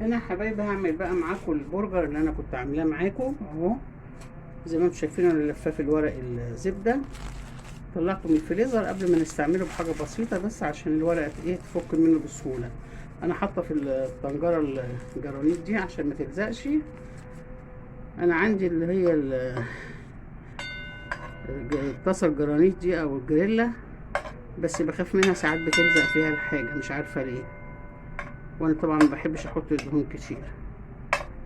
هنا يا حبايبي هعمل بقى معاكم البرجر اللي انا كنت عاملاه معاكم اهو. زي ما انتم شايفين انا لفاه في الورق الزبده. طلعته من الفريزر قبل ما نستعمله بحاجه بسيطه بس عشان الورقه تفك منه بسهوله. انا حاطه في الطنجره الجرانيت دي عشان ما تلزقش. انا عندي اللي هي الطاسه الجرانيت دي او الجريلا، بس بخاف منها ساعات بتلزق فيها الحاجه مش عارفه ليه. وانا طبعا ما بحبش احط دهون كتير.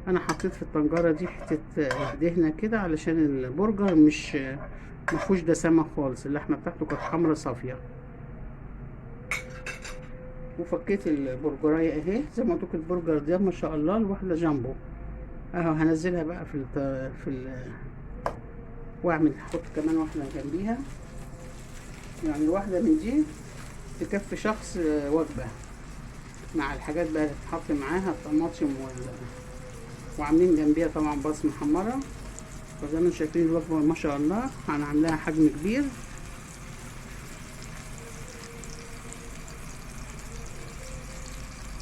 انا حطيت في الطنجره دي حته دهنه كده علشان البرجر مش مفهوش دسامه خالص. اللحمه بتاعته كانت حمرا صافيه. وفكيت البرجرايه اهي زي ما قلت لكم. البرجر ده ما شاء الله الواحده جامبو اهو. هنزلها بقى واعمل احط كمان واحده جنبيها. يعني الواحده من دي تكفي شخص وجبه، مع الحاجات بقى اللي تتحط معاها الطماطم وعاملين جنبيها طبعا بصل محمره. وزي ما انتم شايفين الوجبه ما شاء الله انا عاملاها حجم كبير.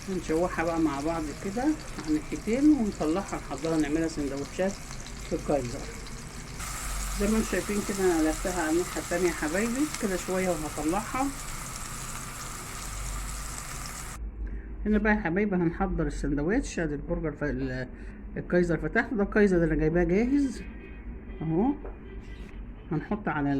هنشوحها بقى مع بعض كده على الناحيتين ونطلعها نحضرها نعملها سندوتشات في الكايزر. زي ما انتم شايفين كده انا لفتها على الناحيه التانيه يا حبايبي كده شويه وهطلعها. هنا بقى يا حبايبي هنحضر السندوتش. ادي البرجر الكايزر فتحته. ده الكايزر اللي انا جايباه جاهز اهو. هنحط على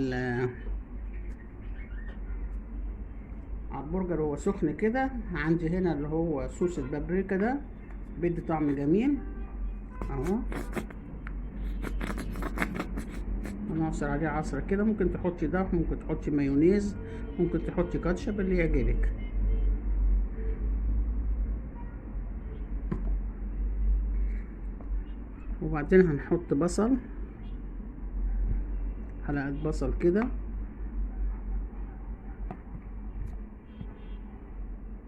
البرجر وهو سخن كده. عندي هنا اللي هو صوص البابريكا ده بيدي طعم جميل اهو. هنعصر عليه عصرة كده. ممكن تحطي ضغط، ممكن تحطي مايونيز، ممكن تحطي كاتشب اللي يعجبك. وبعدين هنحط بصل، حلقة بصل كده،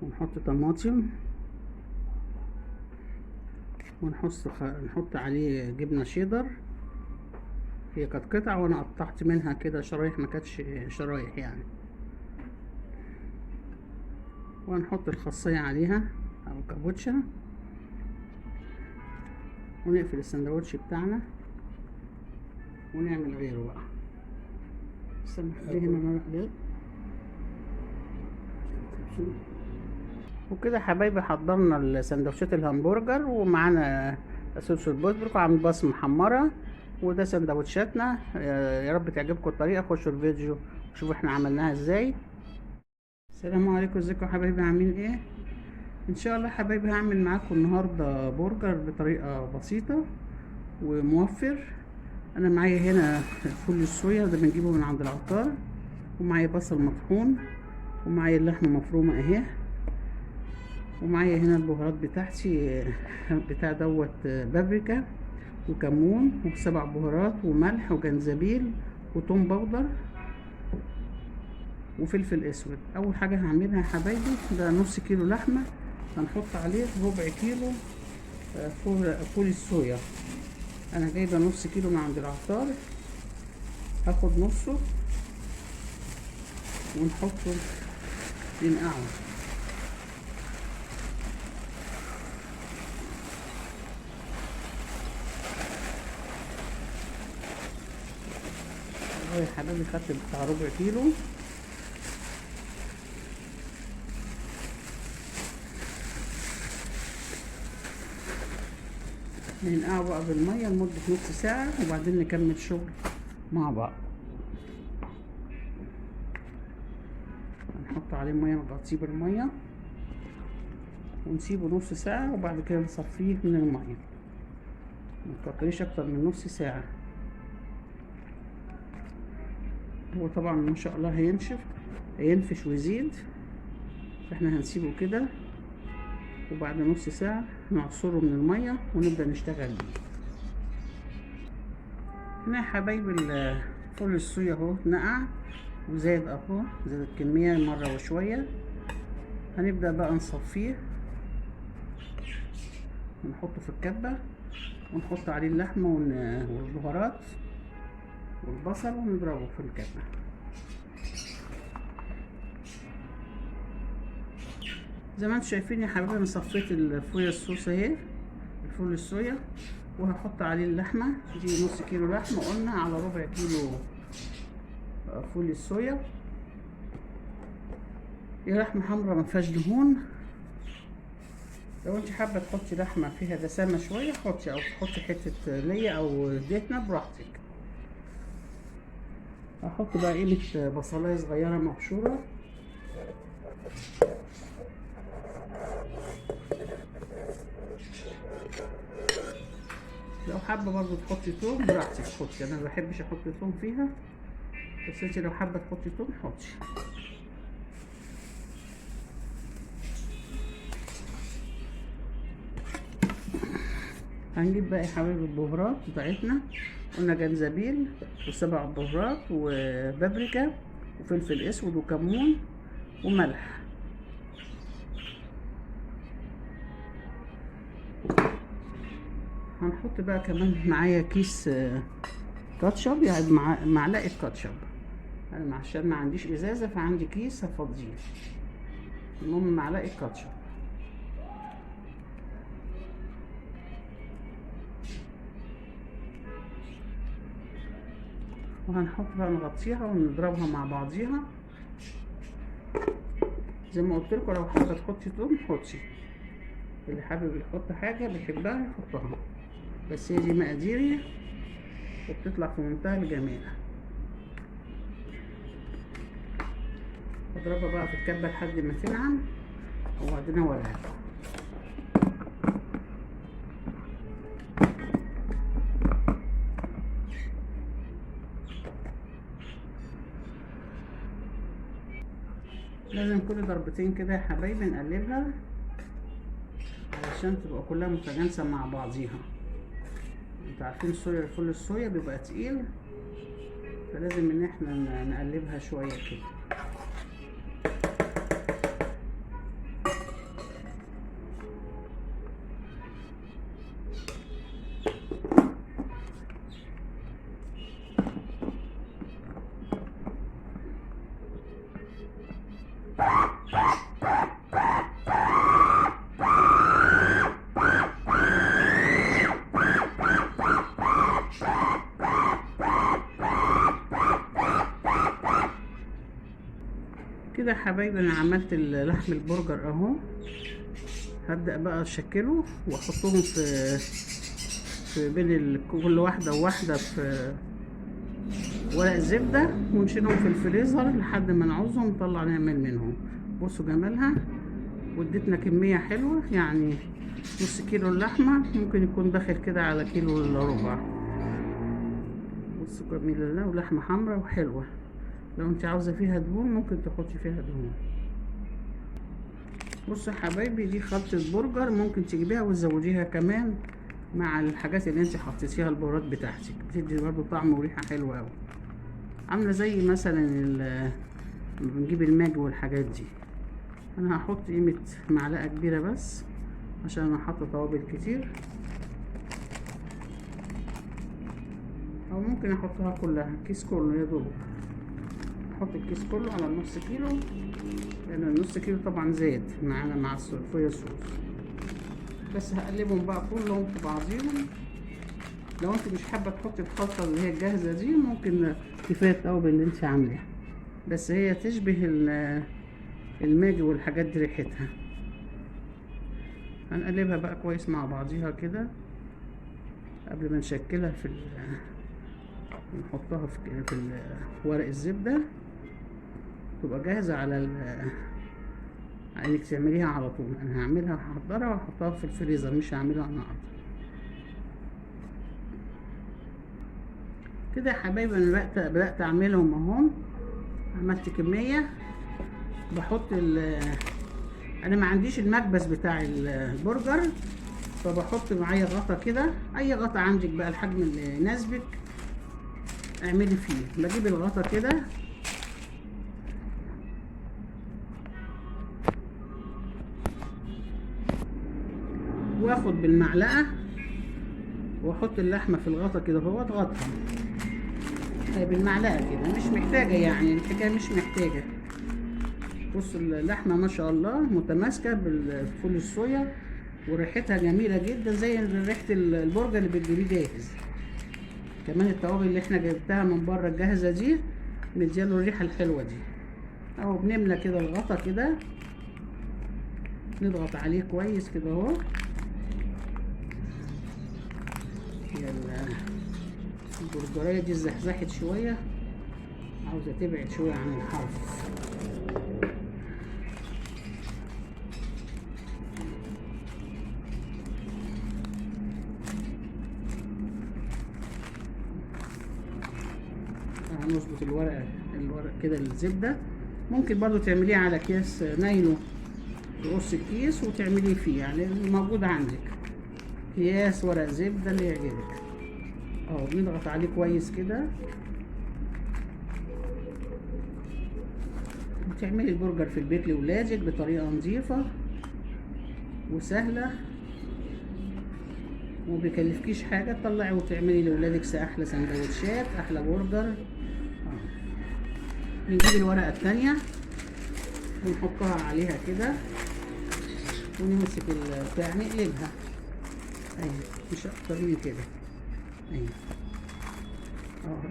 ونحط طماطم، نحط عليه جبنة شيدر. هي كانت قطع وانا قطعت منها كده شرايح، ما كانتش شرايح يعني. وهنحط الخاصية عليها او كابوتشا ونقفل السندوتش بتاعنا ونعمل غيره بقى. استنى خليه هنا نروح ليه. وكده حبايبي حضرنا السندوتشات الهمبرجر ومعانا صوص البرجر وعامل بصل محمره. وده سندوتشاتنا. يا رب تعجبكم الطريقه. خشوا الفيديو وشوفوا احنا عملناها ازاي. السلام عليكم، ازيكم يا حبايبي عاملين ايه؟ ان شاء الله حبايبي هعمل معاكم النهارده برجر بطريقه بسيطه وموفر. انا معايا هنا فول الصويا ده بنجيبه من عند العطار، ومعايا بصل مطحون، ومعايا اللحمه مفرومه اهي، ومعايا هنا البهارات بتاعتي بتاع دوت بابريكا وكمون وسبع بهارات وملح وجنزبيل وتوم باودر وفلفل اسود. اول حاجه هعملها يا حبايبي ده نص كيلو لحمه. هنحط عليه ربع كيلو فول الصويا. انا جايبه نص كيلو من عند العطار، هاخد نصه ونحطه ننقعه. يا حبايبي خدت بتاع ربع كيلو. ننقعه بقى بالميه لمده نص ساعه وبعدين نكمل شغل مع بعض. هنحط عليه ميه، نغطيه بالميه ونسيبه نص ساعه وبعد كده نصفيه من الميه. متكتريش اكتر من نص ساعه. هو طبعا ما شاء الله هينفش ويزيد، فاحنا هنسيبه كده وبعد نص ساعة نعصره من المية ونبدأ نشتغل بيه. هنا يا حبايبي فول الصويا اهو نقع وزاد اهو، زاد الكمية مرة وشوية. هنبدأ بقى نصفيه ونحطه في الكبة ونحط عليه اللحمة والبهارات والبصل ونضربه في الكبة. زي ما انتم شايفين يا حبايبي انا صفيت الفويا الصوص اهي، الفول الصويا، وهحط عليه اللحمه دي. نص كيلو لحمه قلنا على ربع كيلو فول الصويا. هي لحمه حمرا ما فيهاش دهون. لو انت حابه تحطي لحمه فيها دسامه شويه حطي، او تحطي حته ليا او دهنه براحتك. هحط بقى قيمه بصلايه صغيره مبشوره، لو حابه برضو تحطي توم براحتك حطي، انا ما بحبش احط توم فيها، بس انت لو حابه تحطي توم حطي. هنجيب بقى يا حبايبي البهارات بتاعتنا. قلنا جنزبيل وسبع بهارات وبابريكا وفلفل اسود وكمون وملح. هنحط بقى كمان معايا كيس كاتشب، يعني معلقه كاتشب. انا عشان ما عنديش ازازه فعندي كيس هفضيه. المهم معلقه كاتشب. وهنحط بقى نغطيها ونضربها مع بعضيها. زي ما قلت لكم لو حابه تحطي توم حطي، اللي حابب يحط حاجه بيحبها يحطها، بس هي دي مقاديري وبتطلع في منتهى الجمال. اضربها بقى في الكبه لحد ما تنعم وبعدين اوريها. لازم كل ضربتين كده يا حبايبي نقلبها علشان تبقى كلها متجانسه مع بعضيها. انتوا عارفين الصويا، الفول الصويا بيبقى تقيل، فلازم ان احنا نقلبها شويه كده. كده يا حبايبي انا عملت لحم البرجر اهو. هبدأ بقى اشكله واحطهم في بين كل واحدة وواحدة في ورق زبدة، ونشيلهم في الفريزر لحد ما نعوزهم نطلع نعمل منهم. بصوا جمالها، وادتنا كمية حلوة، يعني نص كيلو اللحمة ممكن يكون داخل كده على كيلو الا ربع. بصوا جميلة ولحمة حمرا وحلوة. لو انت عاوزة فيها دهون ممكن تحطي فيها دهون. بصوا يا حبايبي دي خلطة برجر، ممكن تجيبيها وتزوديها كمان مع الحاجات اللي انت حطيتيها البهارات بتاعتك، بتدي برضو طعم وريحة حلوة اوي. عاملة زي مثلا بنجيب الماجي والحاجات دي. انا هحط قيمة معلقة كبيرة بس عشان انا حاطة توابل كتير، او ممكن احطها كلها الكيس كله يا دوب. احط الكيس كله على النص كيلو، لان النص كيلو طبعا زاد معانا مع الصويا صوص. بس هقلبهم بقى كلهم في بعضيهم. لو انت مش حابه تحطي الخلطه اللي هي الجاهزه دي ممكن كفايه التوابل اللي انت عاملاها، بس هي تشبه الماجي والحاجات دي ريحتها. هنقلبها بقى كويس مع بعضيها كده قبل ما نشكلها نحطها في ورق الزبده، تبقى جاهزه على انك تعمليها على طول. انا هعملها هحضرها واحطها في الفريزر، مش هعملها النهارده. كده يا حبايبي انا بدات اعملهم اهم. عملت كميه. بحط انا ما عنديش المكبس بتاع البرجر، فبحط معايا غطا كده، اي غطا عندك بقى الحجم اللي يناسبك اعملي فيه. بجيب الغطا كده واخد بالمعلقه واحط اللحمه في الغطا كده واضغطها بالمعلقه كده. مش محتاجه يعني الحكايه، مش محتاجه. بص اللحمة ما شاء الله متماسكة بالفول الصويا، وريحتها جميلة جدا زي ريحة البرجر اللي بتجيبيه جاهز. كمان التوابل اللي احنا جبتها من بره الجاهزة دي مدياله الريحة الحلوة دي. اهو بنملى كده الغطا كده، نضغط عليه كويس كده اهو. البرجرايه دي زحزحت شويه، عاوزه تبعد شويه عن الحرف. هنظبط الورق كده الزبده. ممكن برضو تعمليه على اكياس نايلو، تقص الكيس وتعمليه فيه، يعني موجود عندك اكياس ورق زبده اللي يعجبك. اهو بنضغط عليه كويس كده، وتعملي البرجر في البيت لولادك بطريقه نظيفه وسهله ومبيكلفكيش حاجه. تطلعي وتعملي لولادك احلى سندوتشات، احلى برجر. نجيب الورقه التانية ونحطها عليها كده، ونمسك البتاع نقلبها. ايوه مش اكتر من كده. ايوه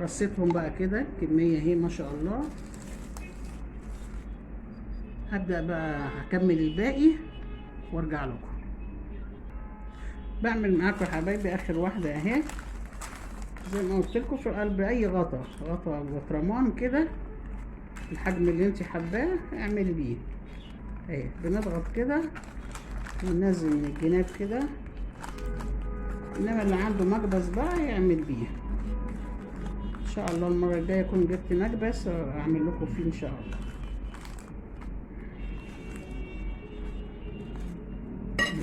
رصيتهم بقى كده كميه اهي ما شاء الله. هبدأ بقى هكمل الباقي وارجع لكم. بعمل معاكم يا حبايبي اخر واحده اهي، زي ما قلت لكم في قلب اي غطا برطمان كده، الحجم اللي انت حباه اعملي بيه. اهي بنضغط كده وننزل من الجناب كده، انما اللي عنده مكبس بقى يعمل بيه. ان شاء الله المره الجايه اكون جبت مكبس اعمل لكم فيه ان شاء الله.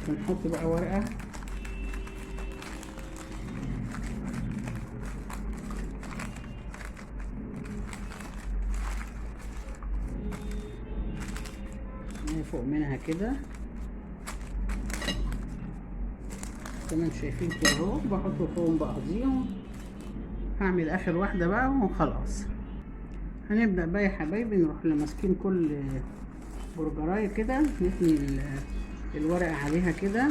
بنحط بقى ورقه فوق منها كده، كمان شايفين كده اهو، بحط فوقهم بعضيهم. هعمل اخر واحده بقى وخلاص. هنبدا بقى يا حبايبي نروح لماسكين كل برجرايه كده، نثني الورقه عليها كده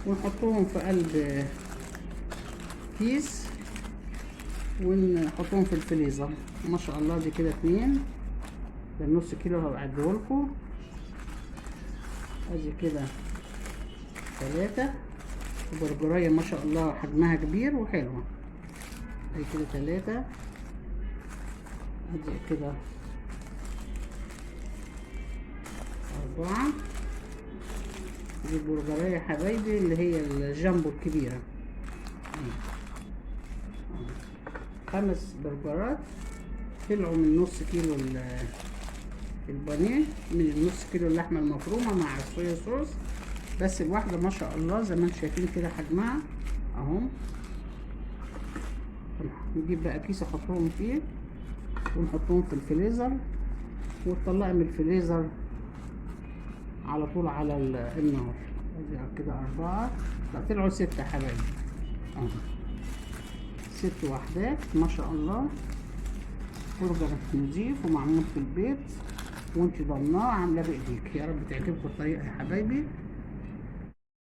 ونحطهم في قلب كيس ونحطهم في الفريزر. ما شاء الله دي كده 2، ده النص كيلو هبعدهولكم. ادي كده 3 برجرايه ما شاء الله حجمها كبير وحلوه. ادي كده 3، ادي كده 4. دي البرجرايه يا حبايبي اللي هي الجامبو الكبيره. 5 برجرات طلعوا من نص كيلو البانيه، من النص كيلو اللحمه المفرومه مع الصويا صوص. بس الواحده ما شاء الله زي ما انتم شايفين كده حجمها اهو. نجيب بقى كيس احطهم فيه ونحطهم في الفريزر، وتطلعي من الفريزر على طول على النار. ادي كده 4، لا طلعوا 6 يا حبايبي اهو، 6 وحدات ما شاء الله. برجر نضيف ومعمول في البيت وانت ضمناه عاملاه بايديك. يا رب تعجبكم الطريقه يا حبايبي.